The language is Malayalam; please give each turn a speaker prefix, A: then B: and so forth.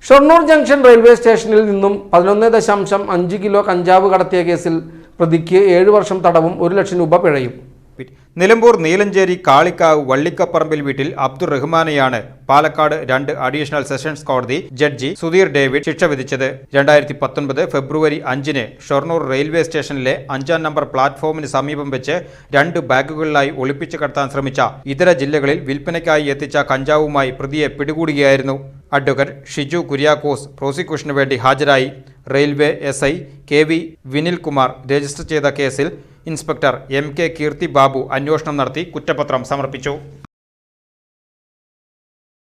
A: ഷൊർണൂർ ജംഗ്ഷൻ റെയിൽവേ സ്റ്റേഷനിൽ നിന്നും 11.5 കിലോ കഞ്ചാവ് കടത്തിയ കേസിൽ പ്രതിക്ക് 7 വർഷം തടവും 1 ലക്ഷം രൂപ പിഴയും.
B: നിലമ്പൂർ നീലഞ്ചേരി കാളിക്കാവ് വള്ളിക്കപ്പറമ്പിൽ വീട്ടിൽ അബ്ദുൾ റഹ്മാനെയാണ് പാലക്കാട് 2 അഡീഷണൽ സെഷൻസ് കോടതി ജഡ്ജി സുധീർ ഡേവിഡ് ശിക്ഷ വിധിച്ചത്. 2019 ഫെബ്രുവരി 5-ന് ഷൊർണൂർ റെയിൽവേ സ്റ്റേഷനിലെ 5-ാം നമ്പർ പ്ലാറ്റ്ഫോമിന് സമീപം വെച്ച് 2 ബാഗുകളിലായി ഒളിപ്പിച്ചു കടത്താൻ ശ്രമിച്ച ഇതര ജില്ലകളിൽ വിൽപ്പനയ്ക്കായി എത്തിച്ച കഞ്ചാവുമായി പ്രതിയെ പിടികൂടുകയായിരുന്നു. അഡ്വക്കേറ്റ് ഷിജു കുര്യാക്കോസ് പ്രോസിക്യൂഷനു വേണ്ടി ഹാജരായി. Railway SI KV Vinilkumar register ചെയ്ത കേസിൽ ഇൻസ്പെക്ടർ MK കീർത്തി ബാബു അന്വേഷണം നടത്തി കുറ്റപത്രം സമർപ്പിച്ചു.